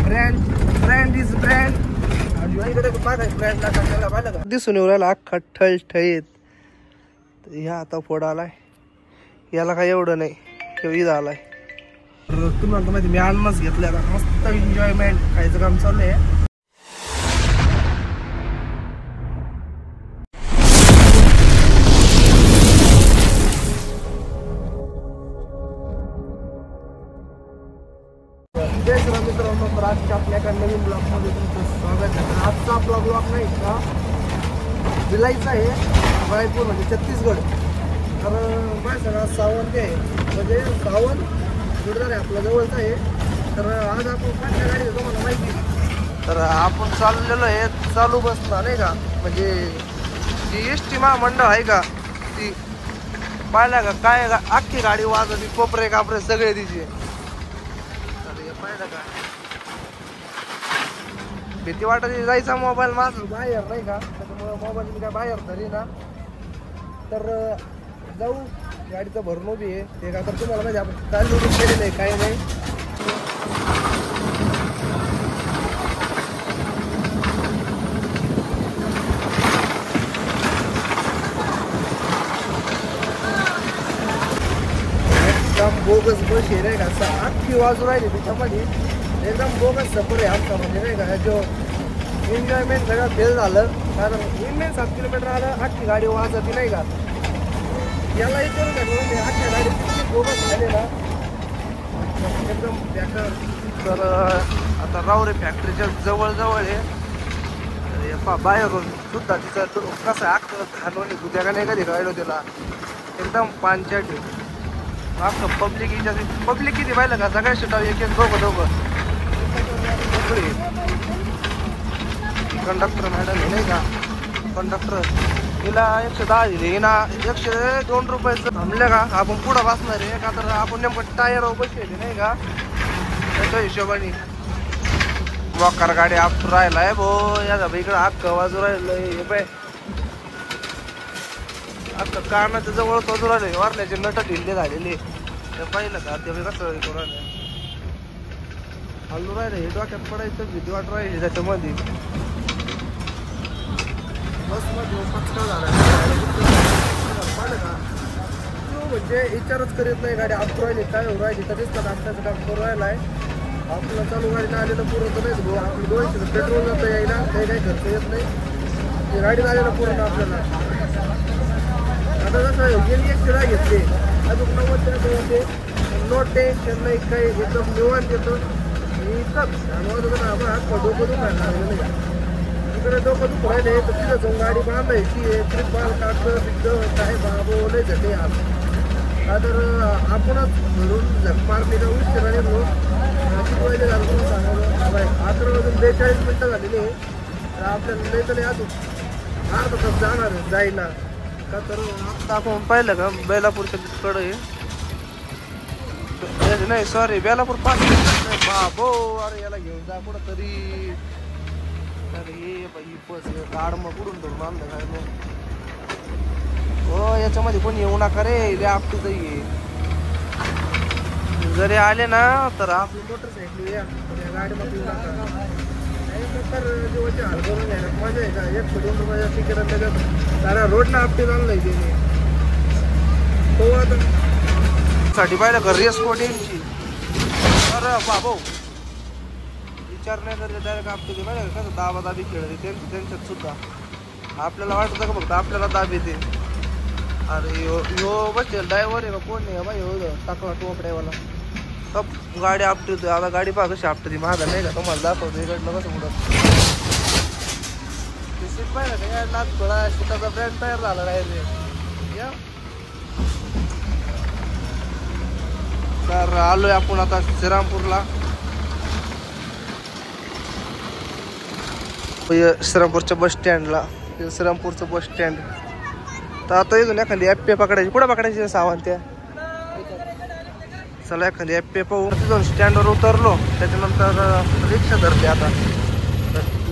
Brand is brand. इकडे ब्रँडला टाकायला पाहिलं का दिसून येऊ राहिला अख्खा ठळठळीत. ह्या आता फोड आलाय, याला काय एवढं नाही, ईद आलाय. तुम्हाला माहिती मी अण्णाच घेतलं आता मस्त एन्जॉयमेंट खायचं काम चालू आहे. जय श्रीराम मित्रांनो, तर आजच्या आपल्या एका नवीन ब्लॉगमध्ये तुमचं स्वागत आहे. आजचा आपला ब्लॉग नाही का भिलाईचा आहे, रायपूर म्हणजे छत्तीसगड. तर माहिती ना सावंत आहे, म्हणजे सावंत गुजरात आहे आपल्या जवळचं आहे. तर आज आपण कोणत्या गाडी तुम्हाला माहिती, तर आपण चाललेलो आहे चालू बसला नाही का, म्हणजे जी एस टी महामंडळ आहे का ती पाहिलं का काय अख्खी गाडी वाजवली, कोपरे कापरे सगळे तिचे. भीती वाटत जायचा मोबाईल माझा बाहेर नाही का, त्याच्यामुळे मोबाईल मी काय बाहेर तरी ना. तर जाऊ, गाडीचं भरून उभी आहे ते का. तर तुम्हाला माहिती आपण चालू केलेलं आहे काही नाही. एकदम बोगस बस आहे नाही का, असं अख्खी वाजू राहिली त्याच्यामध्ये. एकदम बोगस सफर आहे आमचा, म्हणजे नाही का जो एन्जॉयमेंट सगळं फेल झालं. कारण 7 किलोमीटर आलं अख्खी गाडी वाजती नाही का. याला करून म्हणजे अख्ख्या गाडी किती बोगस झाले ना, एकदम बेकार. तर आता रावरे फॅक्टरीच्या जवळ आहे. बाहेरून सुद्धा तिचं कसं अख्खं घालवणी तुझ्या का नाही कधी राहिलो त्याला, एकदम पांचट अख्खं पब्लिक किती पाहिलं का, सगळ्या शिटाव एक दोघं कंडक्टर मॅडम हे नाही का, कंडक्टर हिला 110 दिले, हिना 102 रुपयाचं थांबले का. आपण पुढं बसणार आहे का, तर आपण नेमकं टायरवर बसले नाही का, त्याच्या हिशोबाने. वॉकर गाडी आपटू राहिलाय भो, या इकडं अख्खं वाजू राहिलंय. हे पाय अख्खं कानाच्या जवळ वाजू राहिले, वारण्याचे नट ढिल्ले झालेले. ते पाहिलं का ते कसं करू राहिले, हल्लू राहिले. हे डोक्यात पडायचं भीती वाट राहिली त्याच्यामध्ये. बसमध्ये पचका झाला पाहिलं का, तो म्हणजे विचारच करीत नाही. गाडी आपटू राहिली काय होऊ राहिली, तरीच तर आपल्याचं काम करू राहिला आहे. आपलं चालू गाडीनं आलेलं पुरं तर नाही, आपलं 200 पेट्रोल जातं यायला, काही खर्च येत नाही. गाडीनं आलेलं पुरं आपल्याला. आता कसं गेली एक शिरा घेतली, अजून 90 होते, नो टेन्शन नाही काही, एकदम निवांत येतं. डोकं दुखायला लागलं नाही, तिकडे डोकं दुख राहिले तर तिथं जाऊन गाडी बांधायची आहे. ट्रिप बाल काढतं तिथं काय बाबवलं जाते आज. तर आपणच घरून झक मारली का उशिरा निघलो. किती वाजले झालं म्हणून सांगावं बाय, 11 वाजून 42 मिनटं झालेली आहे. तर आपल्याला नाही तर अजून अर्धा तास जाणार आहे जायला का. तर आता आपण पाहिलं का बेलापूरच्या तिकडं आहे नाही, सॉरी बेलापूर 5 बाबो. अरे याला घेऊन जा कुठं तरी. अरे हे बाई बस गाड मग कुठून धरून आणलं काय मग. हो याच्यामध्ये कोणी येऊ नका रे, लय आपटू जाई. जरी आले ना तर आपली मोटरसायकल या गाडीमध्ये येऊ नका. तर जेव्हा हाल करून घ्यायला मजा आहे का. 102 रुपयाच्या तिकीट सारा रोडला आपटे चाललंय त्याने. हो आता साठी पाहिलं का रेस कोडिंगची. अरे बाबो विचार नाही करते डायरेक्ट आपटे ते पाहिलं कसं दाबादाबी खेळते त्यांच्यात सुद्धा. आपल्याला वाटतं का फक्त आपल्याला दाब येते. अरे यो बसेल ड्रायव्हर आहे का कोण नाही बाई, हो टाकला टोपड्यावाला. सब गाडी आपटते. आता गाडी पहा कशी आपटते माझा नाही का, तुम्हाला दाखवतो इकडलं कसं पुढं. ते सीट पाहिलं का या नाच थोडा सीटाचा ब्रँड तयार झाला डायरेक्ट या. तर आलोय आपण आता श्रीरामपूरला. श्रीरामपूरच्या बस स्टँडला, श्रीरामपूरचं बस स्टँड. तर आता इथून एखादी ॲप्पे पकडायची. कुठं पकडायची सामान त्या. चला एखादी ॲप्पे पाहू. तिथून स्टँडवर उतरलो त्याच्यानंतर रिक्षा धरते. आता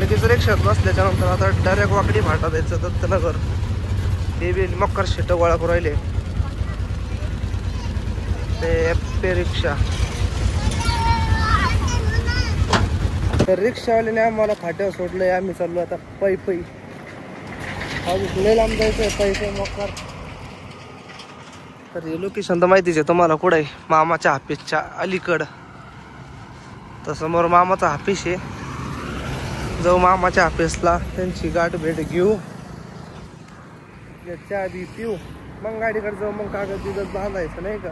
लगेच रिक्षात बसल्याच्यानंतर आता डायरेक्ट वाकडी फाटा द्यायचं दत्तनगर. ते बी मकर शेट गोळा करू राहिले ते ॲप्पे रिक्षा. तर रिक्षावाल्याने आम्हाला फाट्यावर सोडलंय. आम्ही चाललो आता पै पै. अजून लय लांब जायचंय पै पै मोकार. तर हे लोकेशन तर माहितीच आहे तुम्हाला. कुठं आहे? मामाच्या ऑफिसच्या अलीकडं. तर समोर मामाचा ऑफिस आहे. जाऊ मामाच्या ऑफिसला, त्यांची गाठ भेट घेऊ, याच्या आधी पिऊ, मग गाडीकडे जाऊ. मग कागद बिगद बांधायचं नाही का.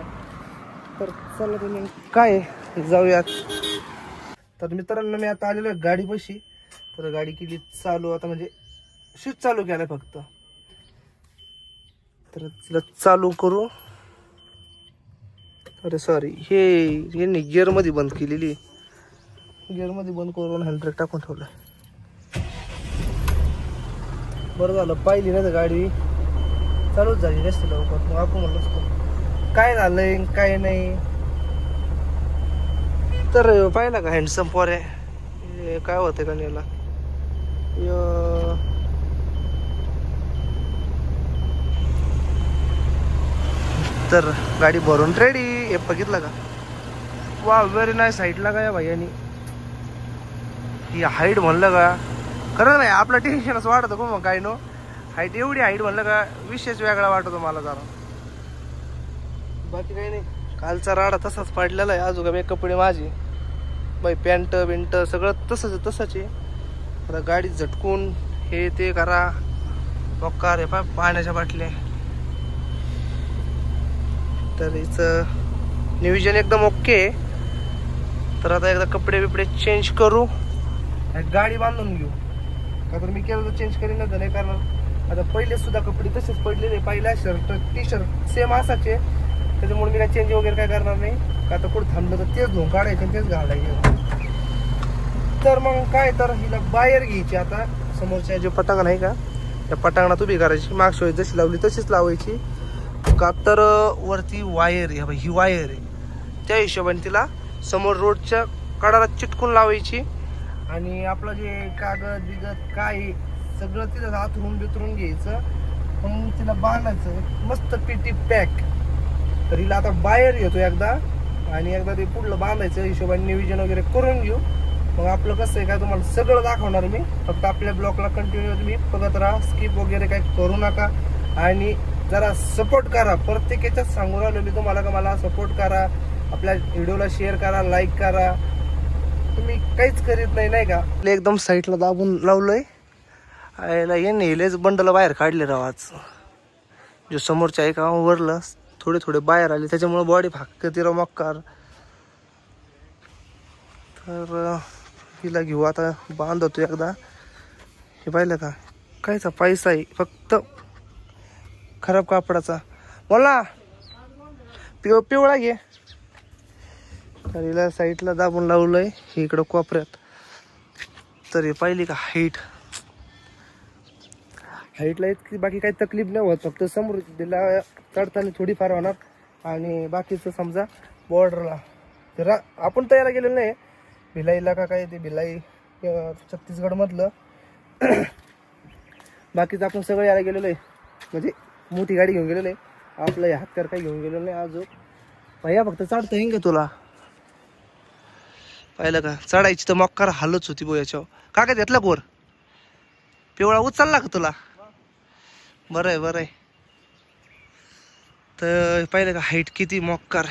तर चला तुम्ही काय जाऊयात. तर मित्रांनो मी आता आलेलो आहे गाडीपाशी. तर गाडी केली चालू आता, म्हणजे स्विच चालू केलं फक्त. तर तिला चालू करू. अरे सॉरी, हे गिअर मध्ये बंद केलेली. गिअर मध्ये बंद करून हँडब्रेक टाकून ठेवलं. बरं झालं पाहिली ना तर गाडी चालूच झाली नसते लवकर. मग आपण म्हणलं असतो काय झालंय काय नाही. तर पाहिला का हँडसम फॉर आहे काय होतं का याला. तर गाडी भरून रेडी. हे बघितलं का. वा व्हेरी नाईस. हाईटला काय भाई. ही हाईट म्हणलं का खरं नाही आपलं टेन्शनच वाटतं का. मग काय नो हाईट, एवढी हाईट म्हणलं का विशेष वेगळा वाटतो मला जरा. बाकी काही नाही. कालचा राडा तसाच पडलेला आहे. अजून का कपडे माझी बाई, पॅन्ट बिंट सगळं तसंच आहे. आता गाडी झटकून हे ते करा. मोकार आहे पाण्याच्या बाटल्या. तर हिचं नियोजन एकदम ओके. तर आता एकदा कपडे बिपडे चेंज करू, गाडी बांधून घेऊ. का तर मी केलं तर चेंज करीन नाही करणार. आता पहिले सुद्धा कपडे तसेच पडलेले. पहिला शर्ट टी शर्ट सेम असाचे, त्याच्यामुळे मी काय चेंज वगैरे काय करणार नाही. का तर कुठं थांबलं तर तेच धुवून काढायचं तेच घालायचं. तर मग काय, तर हिला बाहेर घ्यायची. आता समोरच्या जो पटांगण आहे का, त्या पटांगणात उभी करायची. मागच्या वेळी जशी लावली तशीच लावायची. का तर वरती वायर आहे, ही वायर आहे, त्या हिशोबाने तिला समोर रोडच्या कडाला चिटकून लावायची. आणि आपलं जे कागद बिगद काय सगळं तिथं आतरून बितरून घ्यायचं. मग तिला बांधायचं मस्त पिटी पॅक. तर हिला आता बाहेर येतो एकदा, आणि एकदा ते पुढलं बांधायचं हिशोबाने नियोजन वगैरे करून घेऊ. मग आपलं कसं आहे काय तुम्हाला सगळं दाखवणार मी. फक्त आपल्या ब्लॉगला कंटिन्यू तुम्ही बघत राहा, स्किप वगैरे काही करू नका. आणि जरा सपोर्ट करा. प्रत्येकाच्याच सांगून राहिलो मी तुम्हाला का मला सपोर्ट करा, आपल्या व्हिडिओला शेअर करा, लाईक करा. तुम्ही काहीच करीत नाही का. एकदम साईडला दाबून लावलंय. आयला ये नेलेच बंडल बाहेर काढले राव आज. जो समोरच्या आहे का वरलं थोडे बाहेर आले, त्याच्यामुळे बॉडी फाकते राव मक्कार. तर हिला घेऊ आता, बांधतो एकदा. हे पाहिलं का कायचा पैसा आहे फक्त खराब कापडाचा. बोला पिवळा घे. तर हिला साईडला दाबून लावलंय इकडं कोपऱ्यात. तर हे पाहिली का हाईटला इतकी बाकी काही तकलीफ नाही होत. फक्त समृद्धीला चढताना थोडीफार होणार. आणि बाकीचं समजा बॉर्डरला तर आपण तयार गेलेलं नाही. भिलाईला का काय ते भिलाई छत्तीसगड मधलं. बाकीचं आपण सगळं यायला गेलेलो आहे. म्हणजे मोठी गाडी घेऊन गेलेलो आहे. आपलं हे हत्यार काही घेऊन गेलेलं नाही अजून. भैया फक्त चढता येईन का तुला. पाहिलं का चढायची तर मक्कार हालच होती बो याच्यावर. का काय घेतला गोर पिवळा उचलला का तुला. बरं आहे. तर पाहिलं का हाईट किती मक्कार.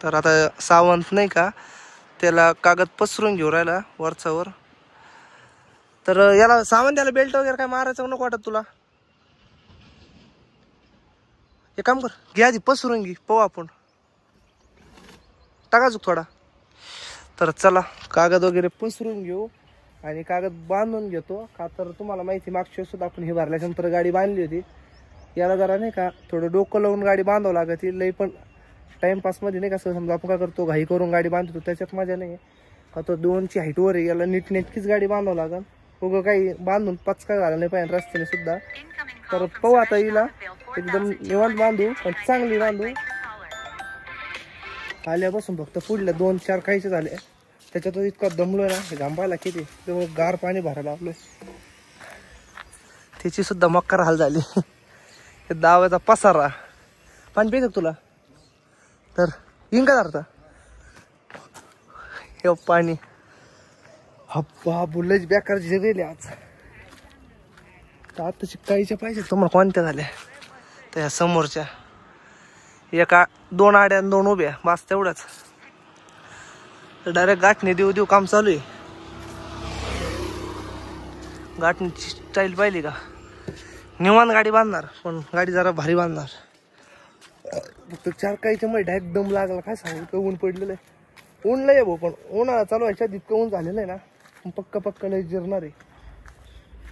तर आता सावंत नाही का त्याला कागद पसरून घेऊ राहिला वरचा वर. तर याला सावंत याला बेल्ट वगैरे काय मारायचं नको वाटत तुला. हे काम कर, घे आधी पसरून घे, पाहू आपण टाका चुक थोडा. तर चला कागद वगैरे पसरून घेऊ आणि कागद बांधून घेतो. का तर तुम्हाला माहिती मागच्या सुद्धा आपण हे भरल्यानंतर गाडी बांधली होती. याला जरा नाही का थोडं डोकं लावून गाडी बांधावं लागत. लई पण टाइमपासमध्ये नाही का समजा आपण काय करतो घाई करून गाडी बांधतो त्याच्यात मजा नाही. का तो 2ची हाईट वर आहे, याला नीटनेटकीच गाडी बांधावं लागल. उगं काही बांधून पचका झाला नाही पाहिजे रस्त्याने सुद्धा. तर पाहू आता हिला एकदम निवांत बांधू, पण चांगली बांधू. आल्यापासून फक्त पुढल्या 2-4 काहीचे झाले, त्याच्यात इतका दमलोय ना, घांबायला किती त्यामुळे गार पाणी भरायला लागलोय. त्याची सुद्धा मक्कार हाल झाली. दाव्याचा पसारा. पाणी पित तुला तर इंगा धरता हे पाणी. हप्पा बुलेच बेकार गेले आज. तर आता शिकायच्या पाहिजे तुम्हाला कोणत्या झाल्या त्या समोरच्या एका 2 आड्या 2 उभ्या बस तेवढंच. डायरेक्ट गाठणे देऊ काम चालू आहे. गाठणीची स्टाईल पाहिली का? निवांत गाडी बांधणार पण गाडी जरा भारी बांधणार. फक्त 4 काहीच्या मध्ये डायरेक्ट दम लागला. काय सांगू ऊन पडलेलं आहे. ऊन लय भाऊ पण उन्हाळा चालू व्हायच्या इतकं ऊन झालेलं आहे ना पक्का लय जिरणार आहे.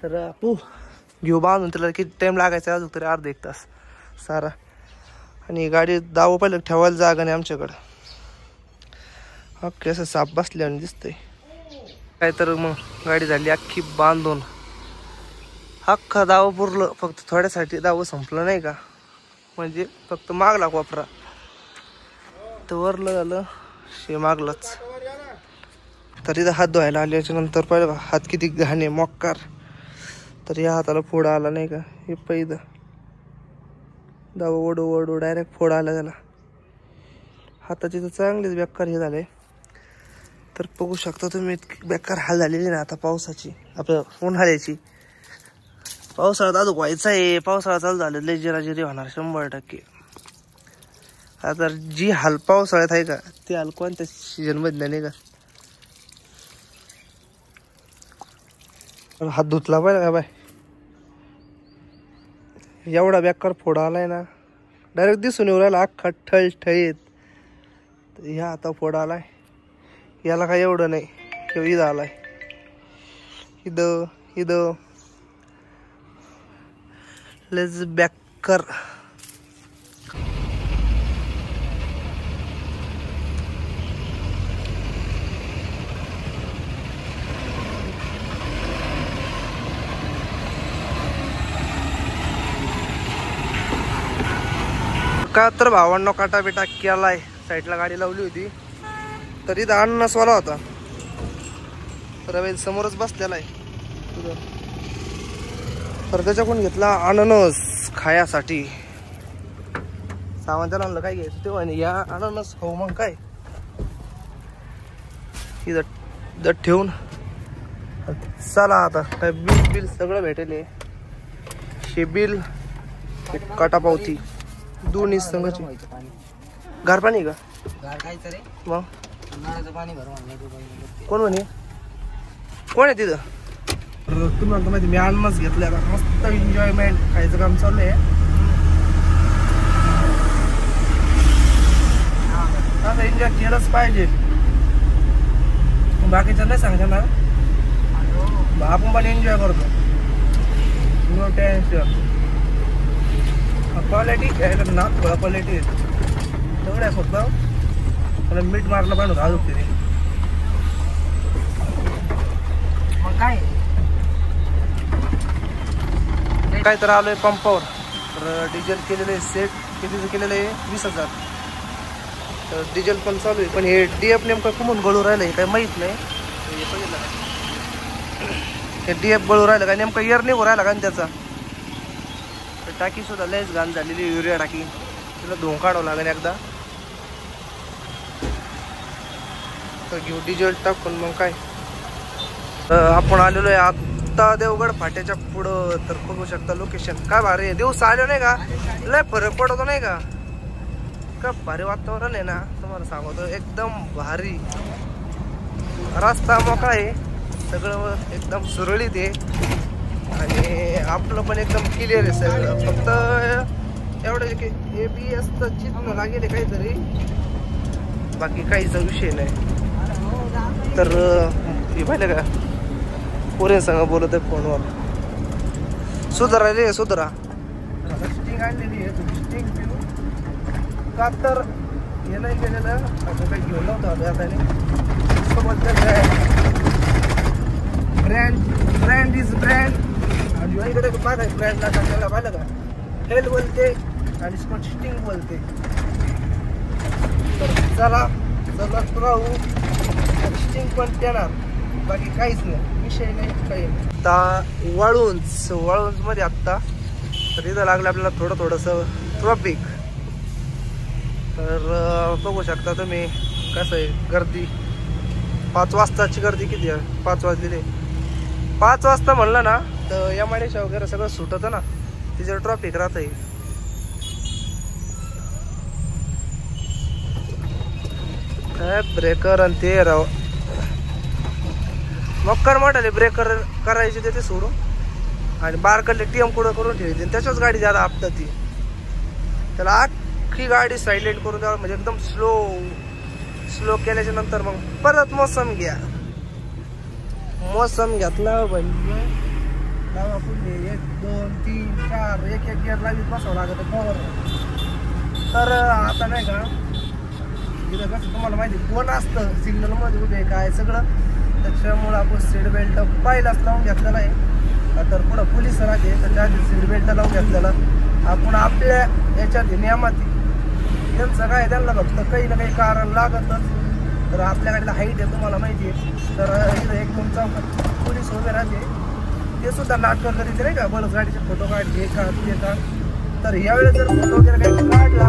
तर आपू घेऊ बांधून त्याला किती टाइम लागायचा अजून तरी अर्धा 1 तास सारा. आणि गाडी दाव पहिलं ठेवायला जागा नाही आमच्याकडं. अख्खे असं साप बसल्याने दिसतंय काय. तर मग गाडी झाली अख्खी बांधून. अख्खा दाव पुरलं फक्त थोड्यासाठी दाव संपलं नाही का. म्हणजे फक्त मागला कोपरा तर वरलं झालं शे मागलंच. तर इथं हात धुवायला आल्याच्या नंतर पाहिलं हात किती घाणे मोक्कार. तर या हाताला फोड आला नाही का. हे पहिलं दाव ओढू डायरेक्ट फोड आला त्याला. हाताची तर चांगलीच बेकार हे झाले. तर बघू शकता तुम्ही इतकी बेकार हाल झालेली ना आता पावसाची आपल्या उन्हाळ्याची. पावसाळ्यात अजून व्हायचा आहे. पावसाळा चालू झालं लय जिराजिरी होणार 100%. आता जी हाल पावसाळ्यात आहे का ती हाल कोणत्या सीजन मधल्या नाही का. हात धुतला पाहिजे का बाय. एवढा बेकार फोड आलाय ना डायरेक्ट दिसून येऊ राहिला अख्खा ठळठळीत. ह्या आता फोड आलाय. याला काय एवढं नाही किंवा इथं आलाय. इथं लेज बेकार. का तर भावांनो काटा बिटा केलाय. साईडला गाडी लावली होती तरी इथं अननसवाला होता. तर समोरच बसलेला आहे. तर त्याच्याकडून घेतला अननस खायासाठी. सामान त्याला आणलं काय घ्यायचं तेव्हा या अननस खाऊ मग काय. इथं दट ठेवून चला आता काय बिल सगळं भेटेल. शेबिल काटा पावती दोन्ही संघाची. गार पाणी का मग कोण म्हणे कोण आहे तिथं. तुम्हाला माहिती मी अननस घेतलं. आता मस्त एन्जॉयमेंट खायचं काम चालू आहे. आता एन्जॉय केलंच पाहिजे. बाकीच्या नाही सांगता ना आपण पण एन्जॉय करतो. No tension. क्वालिटी घ्यायला ना थोडा क्वालिटी तेवढं आहे फक्त. मला मीठ मारलं पाहिजे अजून तरी. मग काय तर आलोय पंपावर. तर डिझेल केलेलं आहे सेट. कितीचं केलेलं आहे 20,000. तर डिझेल पण चालू आहे पण हे DF नेमकं कुमून गळू राहिलं हे काही माहीत नाही. हे DF गळू राहिलं काय नेमकं एअर निघू राहिला का त्याचा. टाकी सुद्धा लयच घाण झालेली युरिया टाकी. तिला धुवून काढावं लागेल एकदा. तर घेऊ डिझेल टाकून मग काय. आपण आलेलो आहे आता देवगड फाट्याच्या पुढं. तर बघू शकता लोकेशन काय भारी आहे. दिवस आलो नाही का लय फरक पडतो नाही का. का भारी वातावरण आहे ना तुम्हाला सांगतो. एकदम भारी रस्ता मोकळा आहे. सगळं एकदम सुरळीत आहे. आणि आपलं पण एकदम क्लिअर आहे सगळं. फक्त एवढं की ABSचं चिन्ह लागेल काहीतरी. बाकी काहीचा विषय नाही. तर हे पाहिलं का पोरे संग बोलत आहे फोनवर. सुधरा रे सुधरा. स्टिंग आणलेली आहे. स्टिंग पिऊ का तर हे नाही केलेलं असं काही घेऊन नव्हतं आता. सोबत ब्रँड इज ब्रँड. आणि इकडे पाहिजे ब्रँडला टाकायला पाहिलं का हेल बोलते आणि स्टिंग बोलते. तर चला चलत राहू. स्टिंग पण देणार बाकी काहीच नाही विषय नाही काही नाही. आता वाळूंज मध्ये आत्ता तर इथं लागलं आपल्याला थोडंसं ट्रॉफिक. तर बघू शकता तुम्ही कसं आहे गर्दी. 5 वाजताची गर्दी किती आहे? 5 वाजलेले. 5 वाजता म्हणलं ना तर एमआयडीसी वगैरे सगळं सुटतं ना, तिच्यावर ट्रॉफिक राहतंय. ब्रेकर आणि ते राव मक्कर मोठाले ब्रेकर करायचे ते सोडून आणि बारकडले टीएम कुठं करून ठेवायचे, त्याच्याच गाडी ज्यादा आपटत ती. त्याला अख्खी गाडी सायलेंट करून द्यावं, म्हणजे एकदम स्लो केल्याच्या नंतर मग परत मोसम घ्या. मोसम घेतला म्हणजे पुढे 1 2 3 4 एक गिअर लावीत बसावं लागत कवर. तर आता नाही का इथं कसं तुम्हाला माहिती कोण असतं सिग्नल मध्ये उभे काय सगळं, त्याच्यामुळं आपण सीट बेल्ट पहिलाच लावून घेतलेला आहे. तर पुढं पोलीस राहते तर त्या सीट बेल्ट लावून घेतलेला आपण आपल्या याच्यात नियमात. त्यांचं काय त्यांना फक्त काही ना काही कारण लागतच. तर आपल्या गाडीला हाईट आहे तुम्हाला माहिती आहे. तर इथं एक 2 चौकात पोलीस उभे राहते, ते सुद्धा नाटक करीत नाही का, बरं गाडीचे फोटो काढ हे का ते का. तर यावेळेस जर फोटो वगैरे काही काढला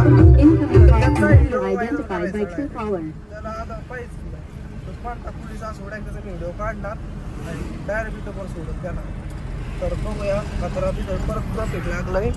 त्याला आता पाहिजे पोलीस असं सोडायचं व्हिडिओ काढणार आणि डायरेक्ट इथं पण सोडत त्यांना. तर बघूया 15 तिथं परत ट्रॉफिक लागलाय.